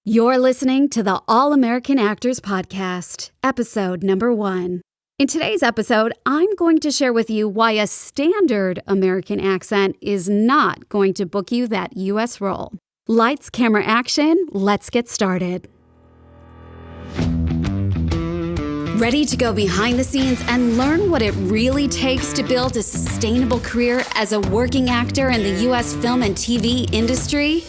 You're listening to the All-American Actors Podcast, episode number 1. In today's episode, I'm going to share with you why a standard American accent is not going to book you that U.S. role. Lights, camera, action, let's get started. Ready to go behind the scenes and learn what it really takes to build a sustainable career as a working actor in the U.S. film and TV industry?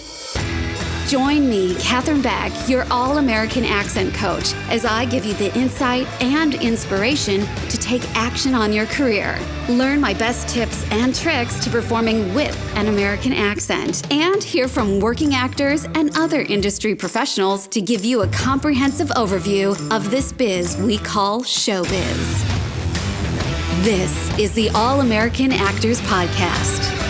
Join me, Catherine Beck, your All-American Accent Coach, as I give you the insight and inspiration to take action on your career. Learn my best tips and tricks to performing with an American accent, and hear from working actors and other industry professionals to give you a comprehensive overview of this biz we call showbiz. This is the All-American Actors Podcast.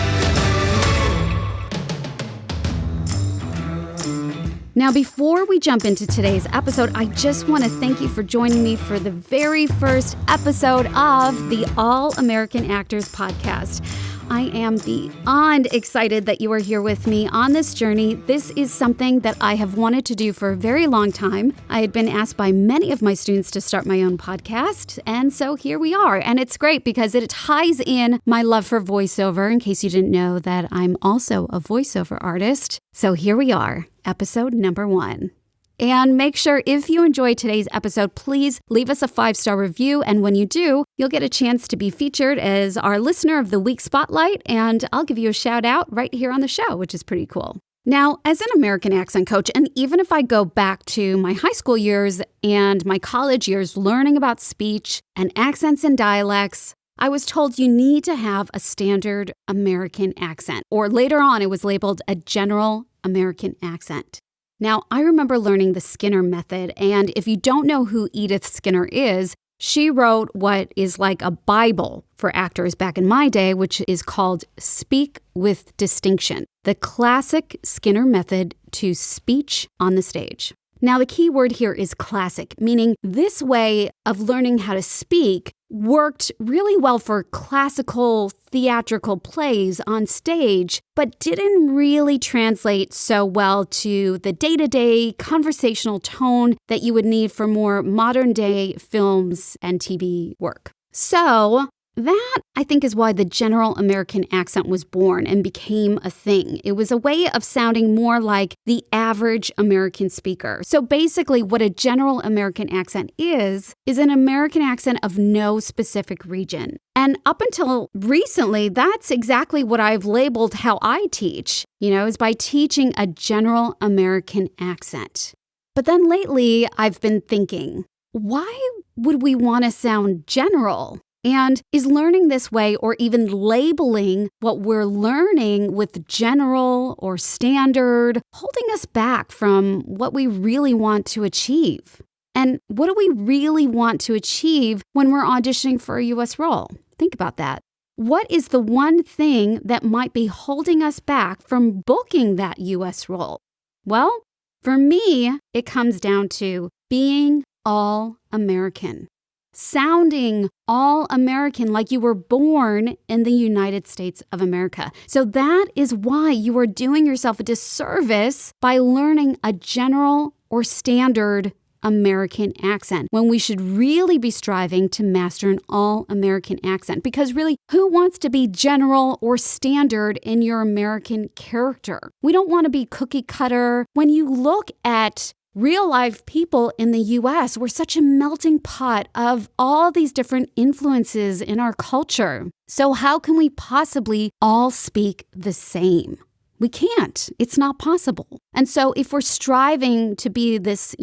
Now, before we jump into today's episode, I just want to thank you for joining me for the very first episode of the All-American Actors Podcast. I am beyond excited that you are here with me on this journey. This is something that I have wanted to do for a very long time. I had been asked by many of my students to start my own podcast, and so here we are. And it's great because it ties in my love for voiceover, in case you didn't know that I'm also a voiceover artist. So here we are, episode number 1. And make sure if you enjoyed today's episode, please leave us a 5-star review. And when you do, you'll get a chance to be featured as our Listener of the Week Spotlight. And I'll give you a shout out right here on the show, which is pretty cool. Now, as an American accent coach, and even if I go back to my high school years and my college years learning about speech and accents and dialects, I was told you need to have a standard American accent, or later on it was labeled a general American accent. Now, I remember learning the Skinner method, and if you don't know who Edith Skinner is, she wrote what is like a Bible for actors back in my day, which is called Speak with Distinction, the classic Skinner method to speech on the stage. Now, the key word here is classic, meaning this way of learning how to speak worked really well for classical theatrical plays on stage, but didn't really translate so well to the day-to-day conversational tone that you would need for more modern-day films and TV work. So that, I think, is why the general American accent was born and became a thing. It was a way of sounding more like the average American speaker. So basically, what a general American accent is an American accent of no specific region. And up until recently, that's exactly what I've labeled how I teach, is by teaching a general American accent. But then lately, I've been thinking, why would we want to sound general? And is learning this way, or even labeling what we're learning with general or standard, holding us back from what we really want to achieve? And what do we really want to achieve when we're auditioning for a U.S. role? Think about that. What is the one thing that might be holding us back from booking that U.S. role? Well, for me, it comes down to being all-American. Sounding all-American, like you were born in the United States of America. So that is why you are doing yourself a disservice by learning a general or standard American accent, when we should really be striving to master an all-American accent. Because really, who wants to be general or standard in your American character? We don't want to be cookie cutter. When you look at real life people in the U.S., we're such a melting pot of all these different influences in our culture. So how can we possibly all speak the same? We can't. It's not possible. And so if we're striving to be this,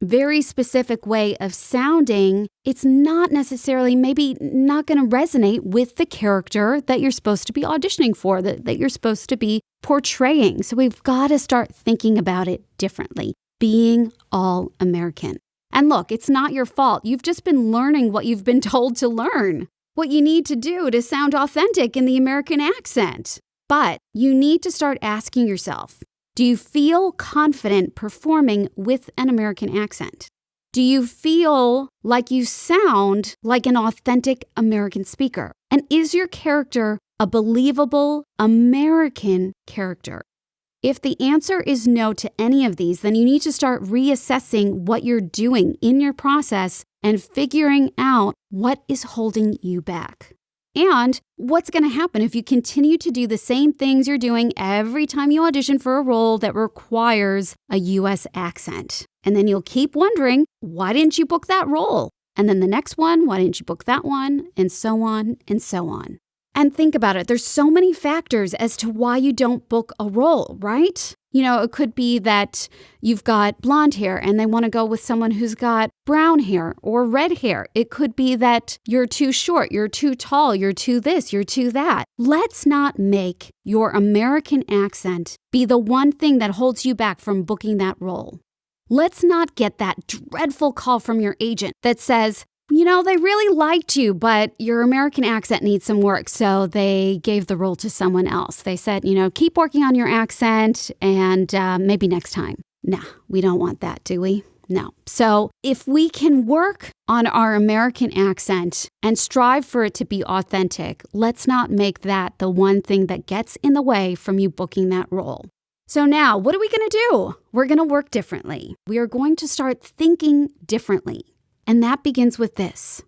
very specific way of sounding, it's not necessarily maybe not going to resonate with the character that you're supposed to be auditioning for, that you're supposed to be portraying. So we've got to start thinking about it differently. Being all-American. And look, it's not your fault. You've just been learning what you've been told to learn, what you need to do to sound authentic in the American accent. But you need to start asking yourself, do you feel confident performing with an American accent? Do you feel like you sound like an authentic American speaker? And is your character a believable American character? If the answer is no to any of these, then you need to start reassessing what you're doing in your process and figuring out what is holding you back. And what's going to happen if you continue to do the same things you're doing every time you audition for a role that requires a U.S. accent. And then you'll keep wondering, why didn't you book that role? And then the next one, why didn't you book that one? And so on and so on. And think about it. There's so many factors as to why you don't book a role, right? It could be that you've got blonde hair and they want to go with someone who's got brown hair or red hair. It could be that you're too short, you're too tall, you're too this, you're too that. Let's not make your American accent be the one thing that holds you back from booking that role. Let's not get that dreadful call from your agent that says, they really liked you, but your American accent needs some work, so they gave the role to someone else. They said, keep working on your accent and maybe next time. Nah, we don't want that, do we? No. So if we can work on our American accent and strive for it to be authentic, let's not make that the one thing that gets in the way from you booking that role. So now, what are we going to do? We're going to work differently. We are going to start thinking differently. And that begins with this.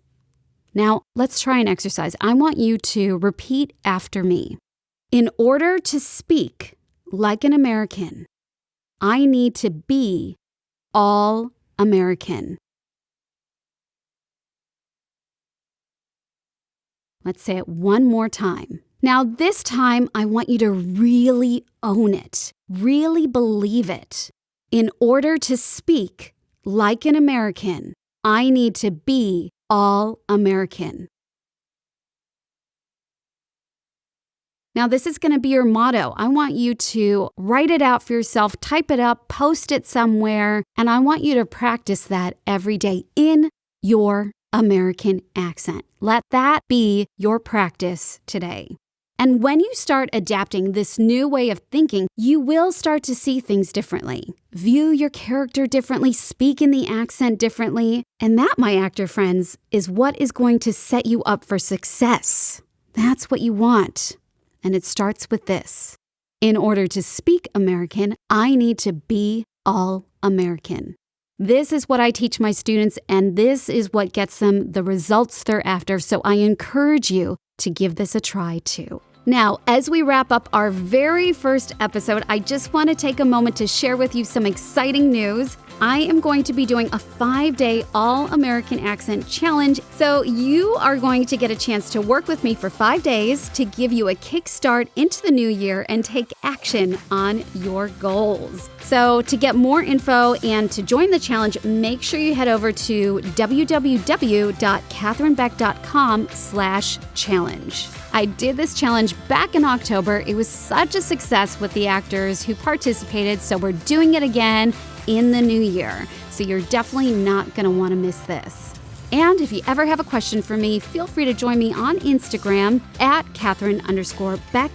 Now, let's try an exercise. I want you to repeat after me. In order to speak like an American, I need to be all American. Let's say it one more time. Now, this time, I want you to really own it, really believe it. In order to speak like an American, I need to be all American. Now, this is going to be your motto. I want you to write it out for yourself, type it up, post it somewhere, and I want you to practice that every day in your American accent. Let that be your practice today. And when you start adapting this new way of thinking, you will start to see things differently, view your character differently, speak in the accent differently. And that, my actor friends, is what is going to set you up for success. That's what you want. And it starts with this. In order to speak American, I need to be all American. This is what I teach my students, and this is what gets them the results they're after. So I encourage you to give this a try too. Now, as we wrap up our very first episode, I just want to take a moment to share with you some exciting news. I am going to be doing a 5-day all-American accent challenge. So you are going to get a chance to work with me for 5 days to give you a kickstart into the new year and take action on your goals. So to get more info and to join the challenge, make sure you head over to www.catherinebeck.com/challenge. I did this challenge back in October. It was such a success with the actors who participated, so we're doing it again in the new year. So you're definitely not going to want to miss this. And if you ever have a question for me, feel free to join me on Instagram at Catherine_Beck_.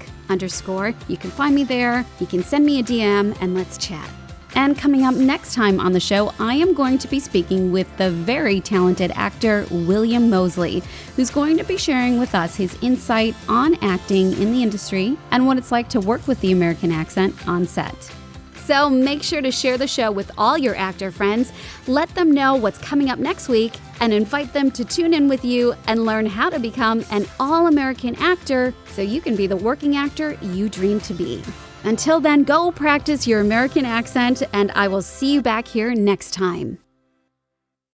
You can find me there. You can send me a DM and let's chat. And coming up next time on the show, I am going to be speaking with the very talented actor William Mosley, who's going to be sharing with us his insight on acting in the industry and what it's like to work with the American accent on set. So make sure to share the show with all your actor friends, let them know what's coming up next week, and invite them to tune in with you and learn how to become an all-American actor so you can be the working actor you dream to be. Until then, go practice your American accent, and I will see you back here next time.